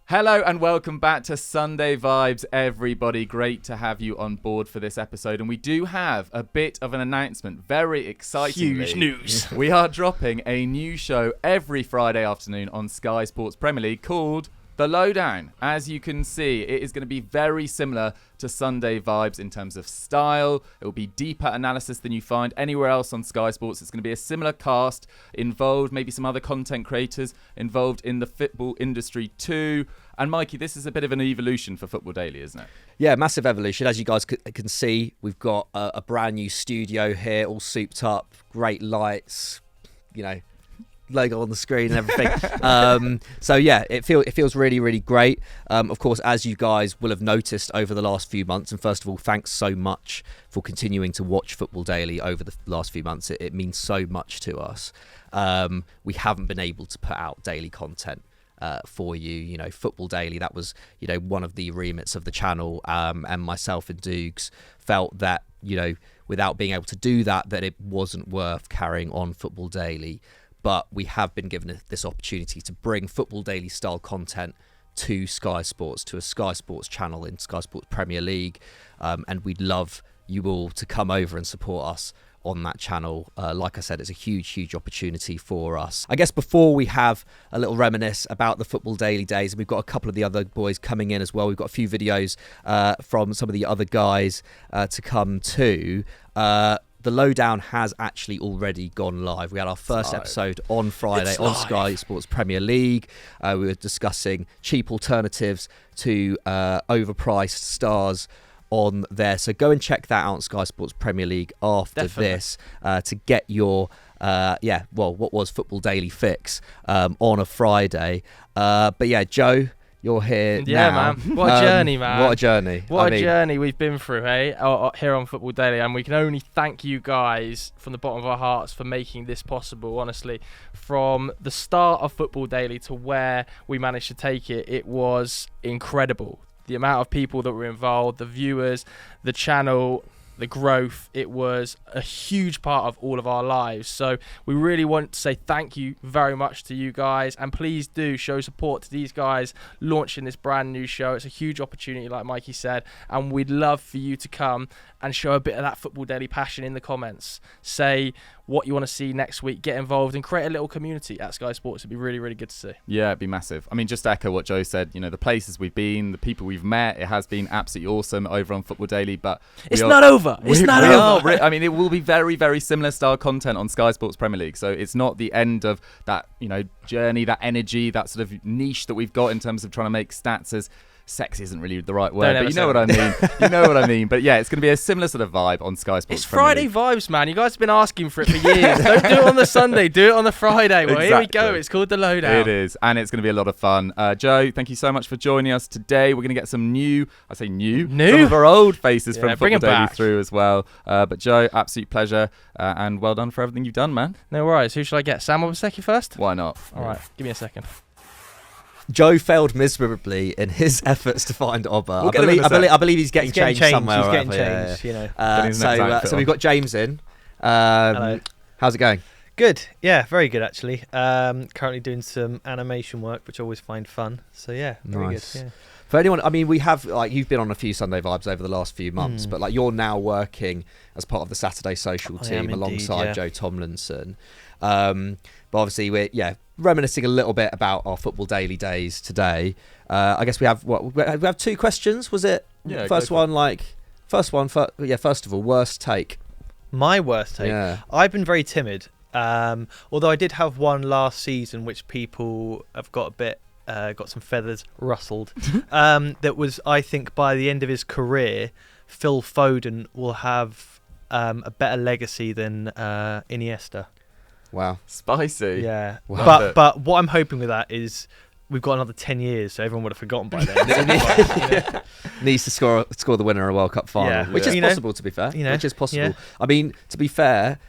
Hello and welcome back to Sunday Vibes, everybody. Great to have you on board for this episode. And we do have a bit of an announcement, very excitingly. Huge news. We are dropping a new show every Friday afternoon on Sky Sports Premier League called The Lowdown. As you can see, it is going to be very similar to Sunday Vibes in terms of style. It will be deeper analysis than you find anywhere else on Sky Sports. It's going to be a similar cast involved, maybe some other content creators involved in the football industry too. And Mikey, this is a bit of an evolution for Football Daily, isn't it? Yeah, massive evolution. As you guys can see, we've got a brand new studio here, all souped up, great lights, logo on the screen and everything. So yeah, it feels really, really great. Of course, as you guys will have noticed over the last few months, and first of all, thanks so much for continuing to watch Football Daily over the last few months. It means so much to us. We haven't been able to put out daily content for you. Football Daily, that was one of the remits of the channel, and myself and Dukes felt that without being able to do that it wasn't worth carrying on Football Daily. But we have been given this opportunity to bring Football Daily style content to Sky Sports, to a Sky Sports channel in Sky Sports Premier League. And we'd love you all to come over and support us on that channel. Like I said, it's a huge, huge opportunity for us. I guess before we have a little reminisce about the Football Daily days, and we've got a couple of the other boys coming in as well. We've got a few videos from some of the other guys to come too. The Lowdown has actually already gone live. We had our first episode on Friday on Sky Sports Premier League. We were discussing cheap alternatives to overpriced stars on there. So go and check that out on Sky Sports Premier League after this to get your, what was Football Daily fix on a Friday. But yeah, Joe, you're here now. Man. What a journey, man. What a journey. What a journey we've been through, hey, here on Football Daily. And we can only thank you guys from the bottom of our hearts for making this possible, honestly. From the start of Football Daily to where we managed to take it, it was incredible. The amount of people that were involved, the viewers, the channel, the growth, it was a huge part of all of our lives. So we really want to say thank you very much to you guys, and please do show support to these guys launching this brand new show. It's a huge opportunity, like Mikey said, and we'd love for you to come and show a bit of that Football Daily passion in the comments. Say what you want to see next week, get involved and create a little community at Sky Sports. It'd be really, really good to see. Yeah, it'd be massive. I mean, just to echo what Joe said, the places we've been, the people we've met, it has been absolutely awesome over on Football Daily, but it's not over. It's not over. I mean, it will be very, very similar style content on Sky Sports Premier League. So it's not the end of that, journey, that energy, that sort of niche that we've got in terms of trying to make stats as sexy isn't really the right word, but you know what I mean. You know what I mean. But yeah, it's going to be a similar sort of vibe on Sky Sports. It's Friday vibes, man. You guys have been asking for it for years. Don't do it on the Sunday. Do it on the Friday. Well, Here we go. It's called The Lowdown. It is, and it's going to be a lot of fun. Joe, thank you so much for joining us today. We're going to get some some of our old faces from Football Daily through as well. But Joe, absolute pleasure, and well done for everything you've done, man. No worries. Who should I get? Sam Obaseki first? Why not? All right, give me a second. Joe failed miserably in his efforts to find Oba. I believe he's getting changed somewhere. He's getting changed, So we've got James in. Hello. How's it going? Good. Yeah, very good actually. Currently doing some animation work, which I always find fun. So yeah, very nice. good. Yeah. For anyone, I mean, we have you've been on a few Sunday Vibes over the last few months, but you're now working as part of the Saturday Social team alongside Joe Tomlinson. But obviously we're reminiscing a little bit about our Football Daily days today. I guess we have two questions. Was it first of all, worst take. My worst take. Yeah. I've been very timid. Although I did have one last season, which people have got a bit. Got some feathers rustled. That was, I think, by the end of his career, Phil Foden will have a better legacy than Iniesta. Wow, spicy. Yeah, wow. But what I'm hoping with that is we've got another 10 years, so everyone would have forgotten by then. Needs to score the winner in a World Cup final, which is possible, to be fair. Which is possible. Yeah. I mean, to be fair.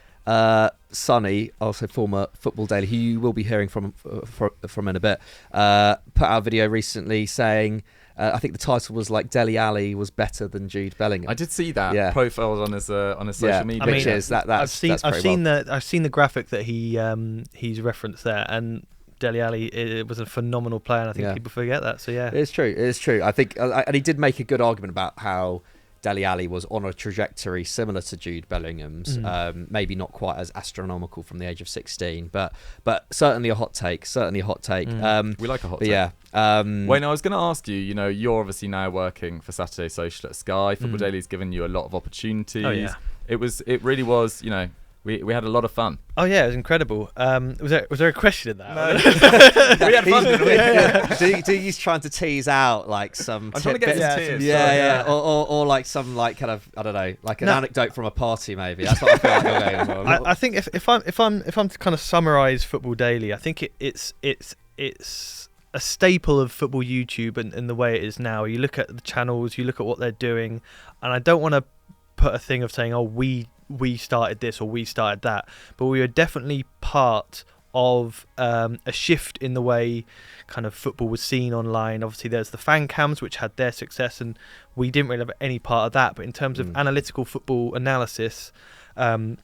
Sonny, also former Football Daily, who you will be hearing from in a bit, put out a video recently saying, I think the title was like Dele Alli was better than Jude Bellingham. I did see that profile on his social media. Which is I've seen the graphic that he's referenced there, and Dele Alli was a phenomenal player, and I think people forget that. So yeah, it's true. I think, and he did make a good argument about how Dele Alli was on a trajectory similar to Jude Bellingham's, maybe not quite as astronomical from the age of 16, but certainly a hot take. We like a hot take. Yeah. Wayne, I was going to ask you, you're obviously now working for Saturday Social at Sky. Football Daily's given you a lot of opportunities. Oh, yeah. It really was, we had a lot of fun. Oh yeah, it was incredible. Was there a question in that? No. We had fun, didn't we? Yeah. Do you trying to tease out like some? I'm trying to get some tears. Yeah. Or like some like kind of, I don't know, like an anecdote from a party maybe. That's what I feel like you're going for. I think if I'm to kind of summarise Football Daily, I think it's a staple of football YouTube and the way it is now. You look at the channels, you look at what they're doing, and I don't want to put a thing of saying, oh, we started this or we started that, but we are definitely part of a shift in the way kind of football was seen online. Obviously there's the fan cams which had their success, and we didn't really have any part of that, but in terms of analytical football analysis, the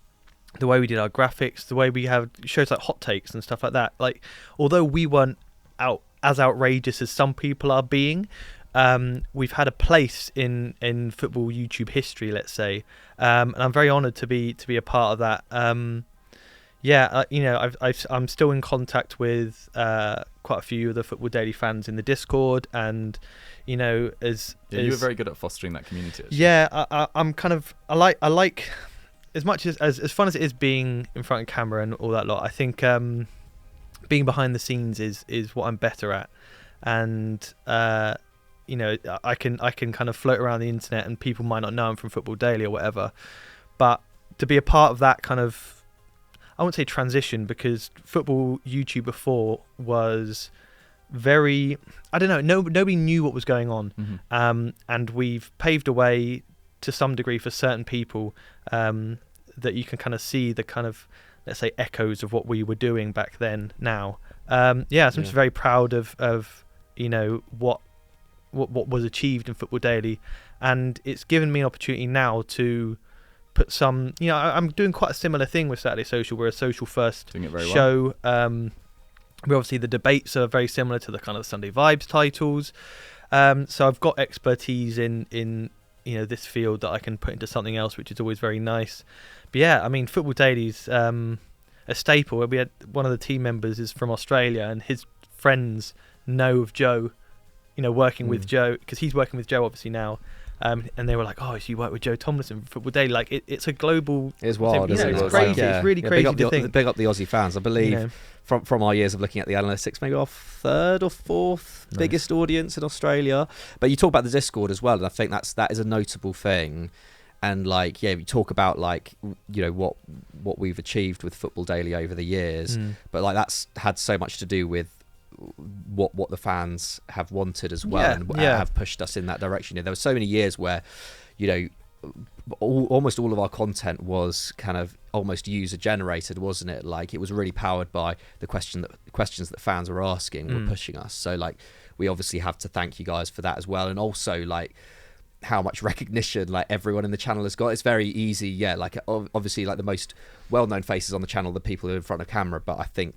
way we did our graphics, the way we have shows like Hot Takes and stuff like that, like although we weren't as outrageous as some people are being, we've had a place in football YouTube history, let's say, and I'm very honoured to be a part of that. I'm still in contact with quite a few of the Football Daily fans in the Discord, and you were very good at fostering that community. Actually. Yeah, I'm kind of I like as much as fun as it is being in front of camera and all that lot. I think being behind the scenes is what I'm better at, and I can kind of float around the internet and people might not know I'm from Football Daily or whatever, but to be a part of that kind of, I won't say transition, because football YouTube before was very, I don't know, nobody knew what was going on, and we've paved a way to some degree for certain people that you can kind of see the kind of, let's say, echoes of what we were doing back then now. So I'm just very proud of what was achieved in Football Daily, and it's given me an opportunity now to put some, I'm doing quite a similar thing with Saturday Social. We're a social first show. We obviously, the debates are very similar to the kind of Sunday Vibes titles, so I've got expertise in this field that I can put into something else, which is always very nice. But yeah, I mean, Football Daily's a staple. We had one of the team members is from Australia, and his friends know of Joe, working with Joe, because he's working with Joe obviously now, and they were like, oh, so you work with Joe Tomlinson for Football Daily. Like it's a global, it's wild, thing, it's crazy. It's really crazy to think. Big up the Aussie fans. I believe from our years of looking at the analytics, maybe our third or fourth biggest audience in Australia. But you talk about the Discord as well, and I think that is a notable thing. And we talk about what we've achieved with Football Daily over the years, but that's had so much to do with what the fans have wanted as well, and have pushed us in that direction. There were so many years where almost all of our content was kind of almost user generated, wasn't it? Like it was really powered by the questions that fans were asking were pushing us. So we obviously have to thank you guys for that as well, and also how much recognition everyone in the channel has got. It's very easy, obviously the most well-known faces on the channel, the people who are in front of camera, but I think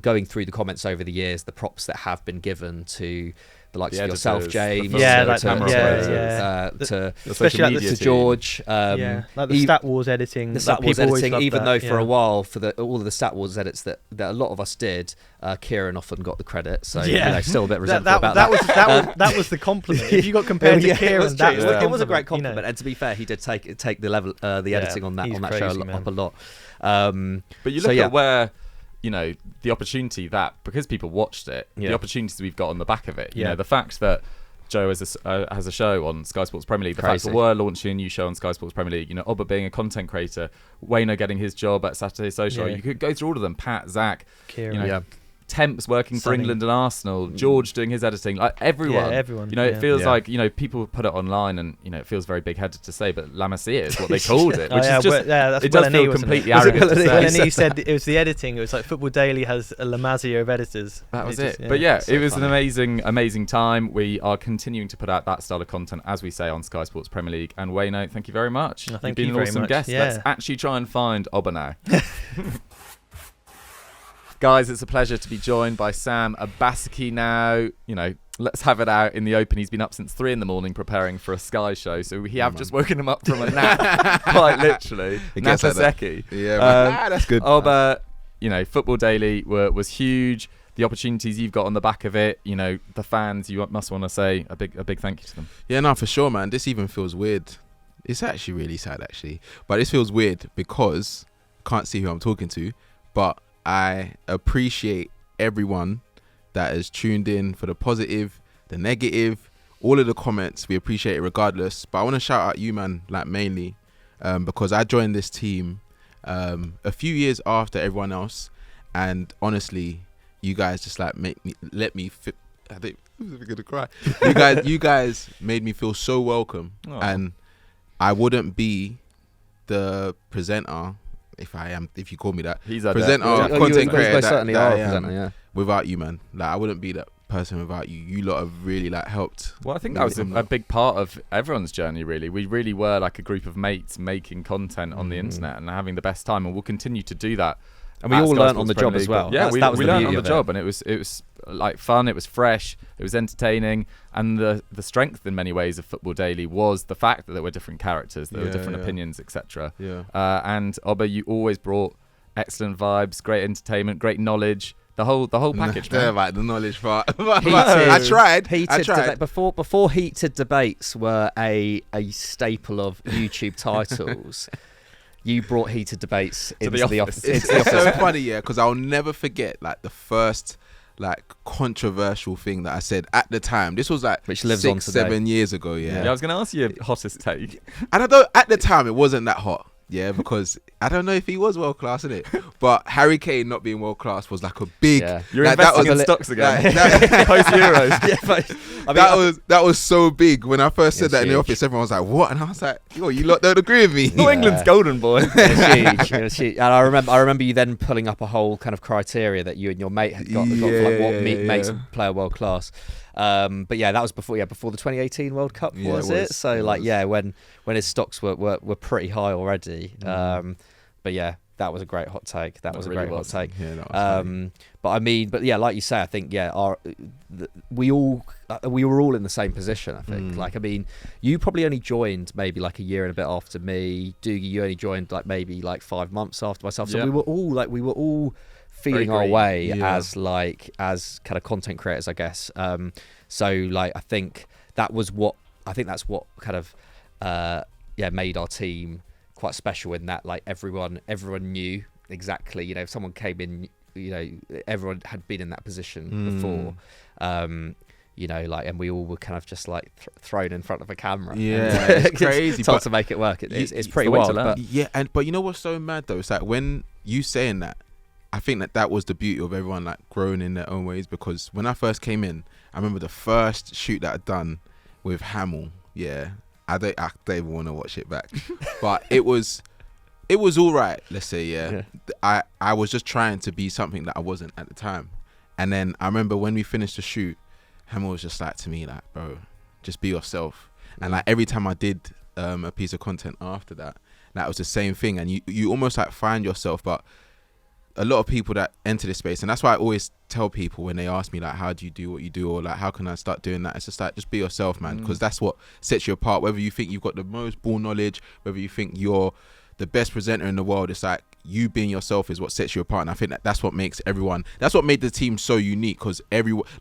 going through the comments over the years, the props that have been given to the likes of yourself, James, especially to George, like the Stat Wars editing, even though for a while for all of the Stat Wars edits that a lot of us did, Kieran often got the credit, so still a bit resentful about that. That was the compliment. If you got compared to Kieran, it was a great compliment, and to be fair, he did take the level, the editing on that show up a lot. But you look at where the opportunity that, because people watched it, the opportunities we've got on the back of it. The fact that Joe has a show on Sky Sports Premier League, the fact that we're launching a new show on Sky Sports Premier League, Obba being a content creator, Wayno getting his job at Saturday Social. You could go through all of them. Pat, Zach, Kieran, Temps working for England and Arsenal, George doing his editing, everyone. It feels like people put it online, and it feels very big-headed to say, but La Masia is what they called it, which is just it does feel completely arrogant to say. And then he said it was the editing. It was like Football Daily has a La Masia of editors. That was it. But it was an amazing time. We are continuing to put out that style of content, as we say, on Sky Sports Premier League. And Wayno, thank you very much. You've been an awesome guest. Let's actually try and find Obba now. Guys, it's a pleasure to be joined by Sam Abasaki now. You know, let's have it out in the open. He's been up since 3 a.m. preparing for a Sky show, so we have just woken him up from a nap, quite literally. Napaseki. Yeah, that's good. But, you know, Football Daily was huge. The opportunities you've got on the back of it, you know, the fans, you must want to say a big thank you to them. Yeah, no, for sure, man. This even feels weird. It's actually really sad, actually. But this feels weird because I can't see who I'm talking to, but I appreciate everyone that has tuned in for the positive, the negative, all of the comments. We appreciate it regardless. But I want to shout out you, man, like mainly, because I joined this team a few years after everyone else, and honestly, you guys just like let me fit. I think I'm gonna cry. You guys made me feel so welcome, and I wouldn't be the presenter if you call me that. He's our presenter, content creator. Certainly are a presenter, yeah. Without you, man, like I wouldn't be that person without you. You lot have really like helped. Well, I think that was a big part of everyone's journey, really. We really were like a group of mates making content on the internet and having the best time, and we'll continue to do that. And we all learned on the job as well. Yeah, we learned on the job, and it was like fun. It was fresh. It was entertaining, and the strength in many ways of Football Daily was the fact that there were different characters, there were different opinions, etc. Yeah. And Oba, you always brought excellent vibes, great entertainment, great knowledge. The whole package. Yeah, right, the knowledge part. I tried. Before heated debates were a staple of YouTube titles. You brought heated debates into the office. It's so funny, yeah, because I'll never forget like the first like controversial thing that I said at the time. This was like which lives on 7 years ago. Yeah, I was going to ask you your hottest take, and I don't. At the time, it wasn't that hot. Yeah, because I don't know if he was world class, innit? But Harry Kane not being world class was like a big. Yeah. You're investing in stocks again. Post Euros. That was so big. When I first said that in the office, everyone was like, "What?" And I was like, "Yo, you lot don't agree with me." New England's golden boy. It was huge. And I remember you then pulling up a whole kind of criteria that you and your mate had got for like what makes a player world class. But yeah, that was before the 2018 World Cup, was it? So like, yeah, when his stocks were pretty high already. But yeah, that was a great hot take. That was a great hot take. Yeah, that was but yeah, like you say, I think we were all in the same position. I think. Like, I mean, you probably only joined maybe like a year and a bit after me. Doogie, you only joined like maybe like 5 months after myself. So we were all feeling our way as kind of content creators, I guess. So like I think that's what kind of made our team quite special in that like everyone knew exactly, you know, if someone came in, you know, everyone had been in that position before. You know, like, and we all were kind of just like thrown in front of a camera. Yeah, it's crazy. Told to make it work. It's pretty wild. But you know what's so mad though? It's like when you saying that, I think that was the beauty of everyone like growing in their own ways. Because when I first came in, I remember the first shoot that I'd done with Hamill. Yeah, I don't even want to watch it back, but it was all right. Let's say, yeah. I was just trying to be something that I wasn't at the time. And then I remember when we finished the shoot, Hamill was just like to me, like, bro, just be yourself. And like every time I did a piece of content after that, that was the same thing. And you almost like find yourself, but a lot of people that enter this space, and that's why I always tell people when they ask me like, how do you do what you do, or like, how can I start doing that? It's just like, just be yourself, man, because that's what sets you apart. Whether you think you've got the most ball knowledge, whether you think you're the best presenter in the world, it's like you being yourself is what sets you apart. And I think that's what makes that's what made the team so unique, because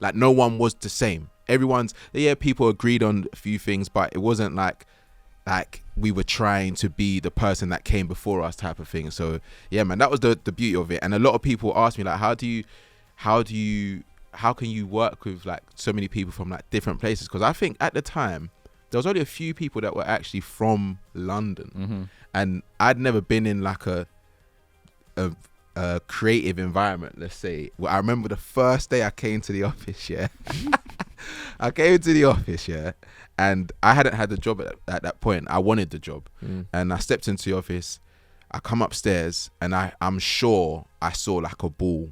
like no one was the same. People agreed on a few things, but it wasn't like we were trying to be the person that came before us type of thing. So yeah, man, that was the beauty of it. And a lot of people ask me like, how can you work with like so many people from like different places? Because I think at the time there was only a few people that were actually from London, and I'd never been in like a creative environment, let's say. Well, I remember the first day I came to the office, and I hadn't had the job at that point. I wanted the job. And I stepped into the office. I come upstairs, and I'm sure I saw like a ball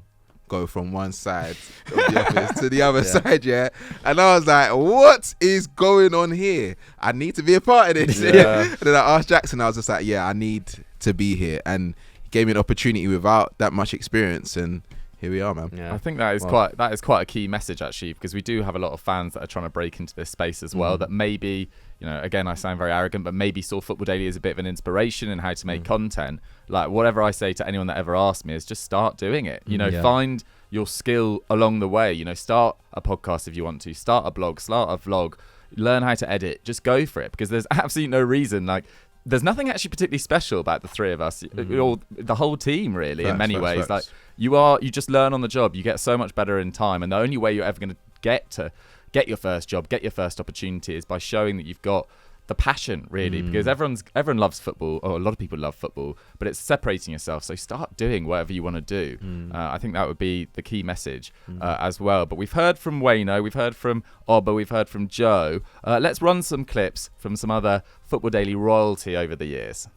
go from one side of the office to the other side, and I was like, what is going on here? I need to be a part of this. And then I asked Jackson, I was just like, I need to be here. And he gave me an opportunity without that much experience, and here we are, man. Yeah. I think that is quite a key message actually, because we do have a lot of fans that are trying to break into this space as well. That maybe, again, I sound very arrogant, but maybe saw Football Daily as a bit of an inspiration in how to make content. Like whatever I say to anyone that ever asks me is just start doing it. Find your skill along the way. Start a podcast if you want to. Start a blog. Start a vlog. Learn how to edit. Just go for it, because there's absolutely no reason. Like, there's nothing actually particularly special about the three of us, or the whole team, really. In many ways, like you just learn on the job. You get so much better in time, and the only way you're ever going to get your first job, get your first opportunity, is by showing that you've got the passion, really, because everyone loves football, or a lot of people love football, but it's separating yourself. So start doing whatever you want to do. I think that would be the key message as well. But we've heard from Wayno, we've heard from Obba, we've heard from Joe. Let's run some clips from some other Football Daily royalty over the years.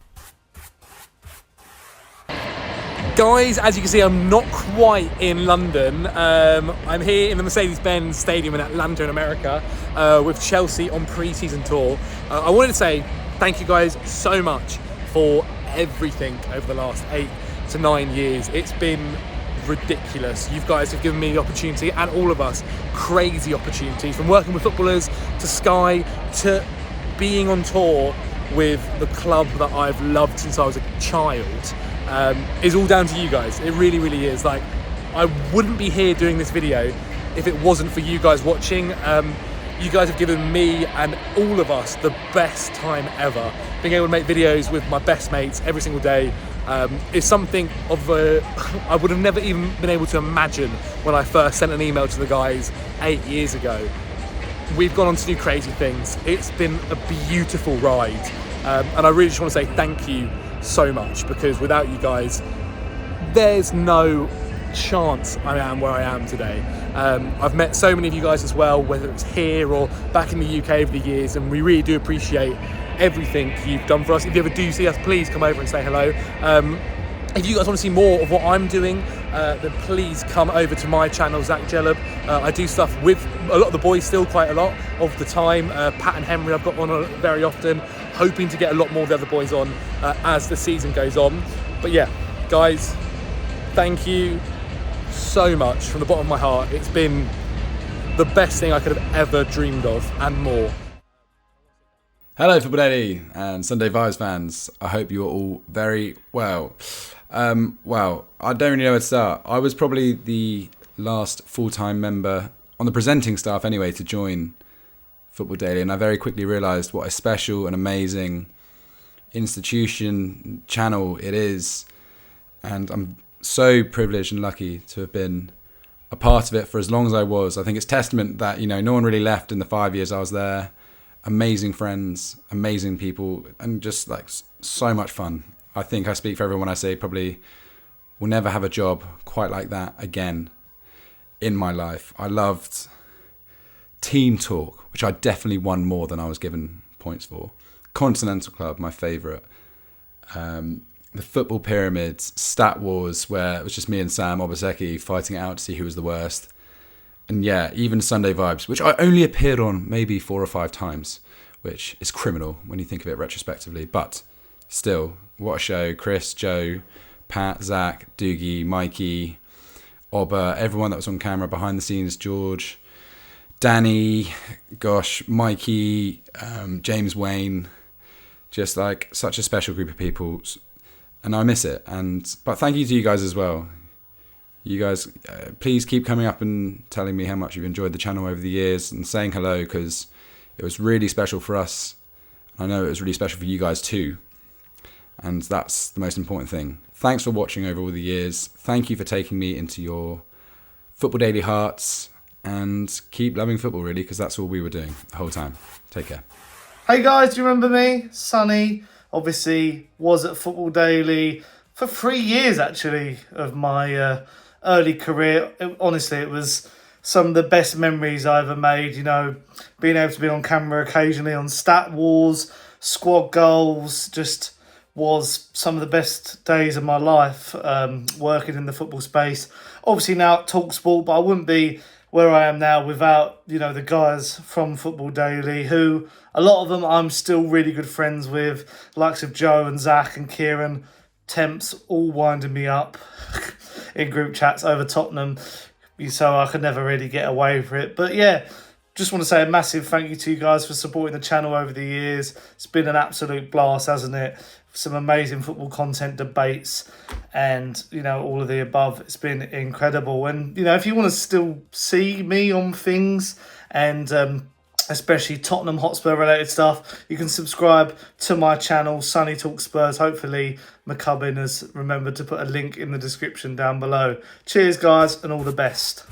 Guys, as you can see, I'm not quite in London. I'm here in the Mercedes-Benz Stadium in Atlanta in America with Chelsea on pre-season tour. I wanted to say thank you guys so much for everything over the last 8 to 9 years. It's been ridiculous. You guys have given me the opportunity, and all of us, crazy opportunities, from working with footballers to Sky to being on tour with the club that I've loved since I was a child. Is all down to you guys. It really, really is. Like, I wouldn't be here doing this video if it wasn't for you guys watching. You guys have given me and all of us the best time ever. Being able to make videos with my best mates every single day is something I would have never even been able to imagine when I first sent an email to the guys 8 years ago. We've gone on to do crazy things. It's been a beautiful ride. And I really just want to say thank you so much, because without you guys, there's no chance I am where I am today. I've met so many of you guys as well, whether it's here or back in the UK over the years, and we really do appreciate everything you've done for us. If you ever do see us, please come over and say hello. If you guys want to see more of what I'm doing, then please come over to my channel, Zach Jellab. I do stuff with a lot of the boys still, quite a lot of the time. Pat and Henry I've got on very often, hoping to get a lot more of the other boys on as the season goes on. But yeah, guys, thank you so much from the bottom of my heart. It's been the best thing I could have ever dreamed of, and more. Hello Football Daily and Sunday Vibes fans. I hope you're all very well. Well, I don't really know where to start. I was probably the last full-time member on the presenting staff anyway to join Football Daily, and I very quickly realised what a special and amazing institution, channel it is, and I'm so privileged and lucky to have been a part of it for as long as I was. I think it's testament that, no one really left in the 5 years I was there. Amazing friends, amazing people, and just like so much fun. I think I speak for everyone when I say probably will never have a job quite like that again in my life. I loved Team Talk, which I definitely won more than I was given points for. Continental Club, my favourite. The Football Pyramids, Stat Wars, where it was just me and Sam Obaseki fighting it out to see who was the worst. And yeah, even Sunday Vibes, which I only appeared on maybe 4 or 5 times, which is criminal when you think of it retrospectively. But still, what a show. Chris, Joe, Pat, Zach, Doogie, Mikey, Obba, everyone that was on camera, behind the scenes, George, Danny, gosh, Mikey, James Wayne, just like such a special group of people. And I miss it. But thank you to you guys as well. You guys, please keep coming up and telling me how much you've enjoyed the channel over the years and saying hello, because it was really special for us. I know it was really special for you guys too. And that's the most important thing. Thanks for watching over all the years. Thank you for taking me into your Football Daily hearts, and keep loving football, really, because that's all we were doing the whole time. Take care. Hey guys, do you remember me? Sonny, obviously was at Football Daily for 3 years actually of my early career. Honestly, it was some of the best memories I ever made, being able to be on camera occasionally on Stat Wars, squad goals, just was some of the best days of my life working in the football space. Obviously now at TalkSport, but I wouldn't be where I am now without, the guys from Football Daily, who a lot of them I'm still really good friends with, likes of Joe and Zach and Kieran, Temps, all winding me up. in group chats over Tottenham, so I could never really get away with it. But yeah, just want to say a massive thank you to you guys for supporting the channel over the years. It's been an absolute blast, hasn't it? Some amazing football content, debates, and all of the above. It's been incredible. And if you want to still see me on things, and especially Tottenham Hotspur related stuff, you can subscribe to my channel, Sunny Talk Spurs. Hopefully McCubbin has remembered to put a link in the description down below. Cheers guys, and all the best.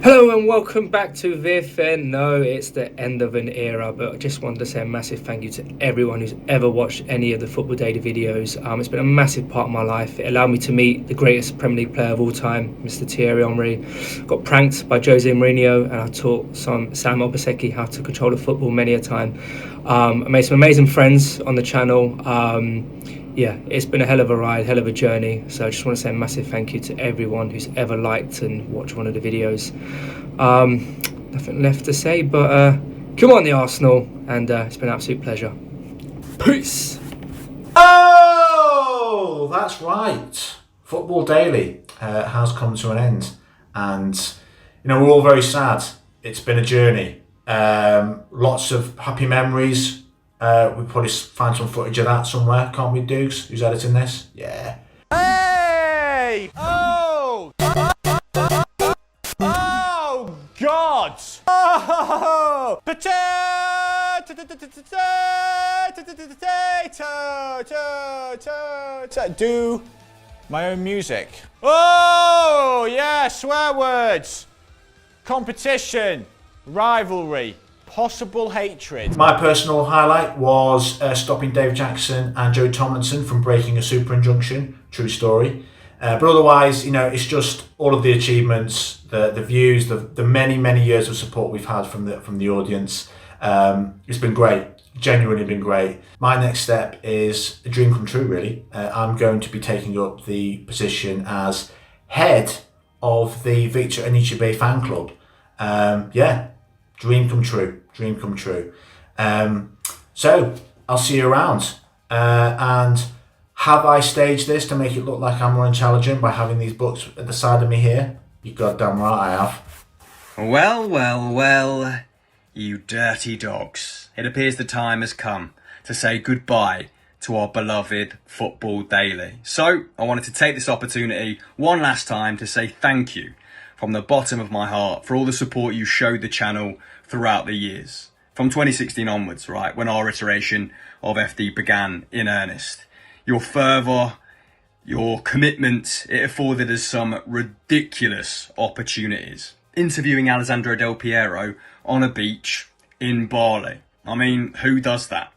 Hello and welcome back to VFN. No, it's the end of an era, but I just wanted to say a massive thank you to everyone who's ever watched any of the Football Daily videos. It's been a massive part of my life. It allowed me to meet the greatest Premier League player of all time, Mr. Thierry Henry. Got pranked by Jose Mourinho, and I taught Sam Obaseki how to control the football many a time. I made some amazing friends on the channel. Yeah, it's been a hell of a ride, hell of a journey. So I just want to say a massive thank you to everyone who's ever liked and watched one of the videos. Nothing left to say, but come on the Arsenal, and it's been an absolute pleasure. Peace! Oh, that's right. Football Daily has come to an end, and we're all very sad. It's been a journey. Lots of happy memories. We'll probably find some footage of that somewhere, can't we, Dukes? Who's editing this? Yeah. Hey! Oh! Oh, God! Oh! Potato! Do my own music. Oh, yeah, swear words. Competition. Rivalry. Possible hatred. My personal highlight was stopping Dave Jackson and Joe Tomlinson from breaking a super injunction. True story. But otherwise, it's just all of the achievements, the views, the many years of support we've had from the audience. It's been great. Genuinely been great. My next step is a dream come true, really. I'm going to be taking up the position as head of the Victor Anichebe fan club. Yeah, dream come true. Dream come true. So I'll see you around. And have I staged this to make it look like I'm more intelligent by having these books at the side of me here? You goddamn right I have. Well, you dirty dogs. It appears the time has come to say goodbye to our beloved Football Daily. So I wanted to take this opportunity one last time to say thank you from the bottom of my heart for all the support you showed the channel throughout the years. From 2016 onwards, right, when our iteration of FD began in earnest. Your fervour, your commitment, it afforded us some ridiculous opportunities. Interviewing Alessandro Del Piero on a beach in Bali. I mean, who does that?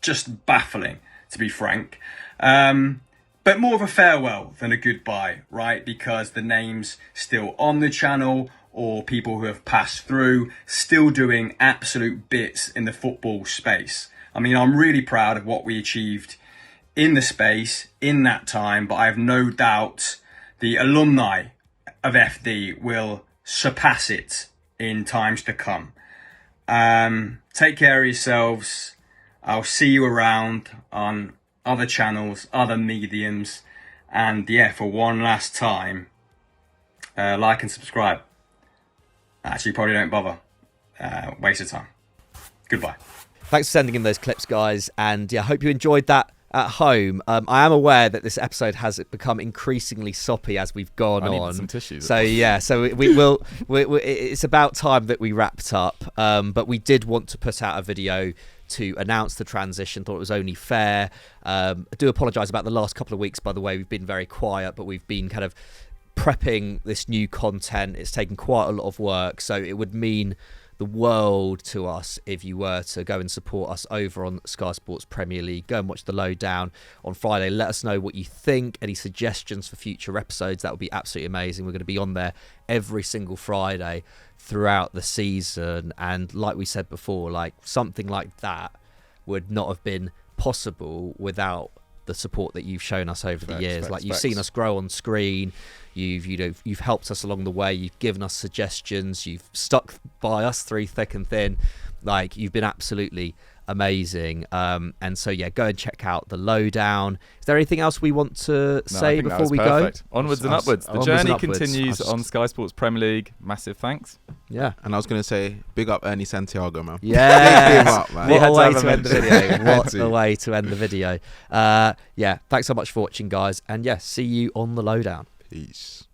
Just baffling, to be frank. But more of a farewell than a goodbye, right? Because the name's still on the channel, or people who have passed through, still doing absolute bits in the football space. I mean, I'm really proud of what we achieved in the space, in that time, but I have no doubt the alumni of FD will surpass it in times to come. Take care of yourselves. I'll see you around on other channels, other mediums, and yeah, for one last time, like and subscribe. Actually, probably don't bother. Waste of time. Goodbye. Thanks for sending in those clips, guys, and yeah, I hope you enjoyed that at home. I am aware that this episode has become increasingly soppy as we've gone on. I need some tissues. So yeah, so we will. It's about time that we wrapped up. But we did want to put out a video to announce the transition. Thought it was only fair. I do apologise about the last couple of weeks, by the way. We've been very quiet, but we've been kind of prepping this new content. It's taken quite a lot of work, so it would mean the world to us if you were to go and support us over on Sky Sports Premier League. Go and watch the lowdown on Friday. Let us know what you think, any suggestions for future episodes. That would be absolutely amazing. We're going to be on there every single Friday throughout the season, and like we said before, like something like that would not have been possible without the support that you've shown us over the years. Like you've seen us grow on screen, you've helped us along the way, you've given us suggestions, you've stuck by us through thick and thin, Like, you've been absolutely amazing. And so yeah, go and check out the Lowdown. Is there anything else we want to say before we go? Onwards and upwards. The journey continues on Sky Sports Premier League. Massive thanks. Yeah. And I was going to say, big up Ernie Santiago, man. Yeah. Big up, man. What a way to end the video. What a way to end the video. Yeah, thanks so much for watching, guys. And yeah, see you on the Lowdown. Peace.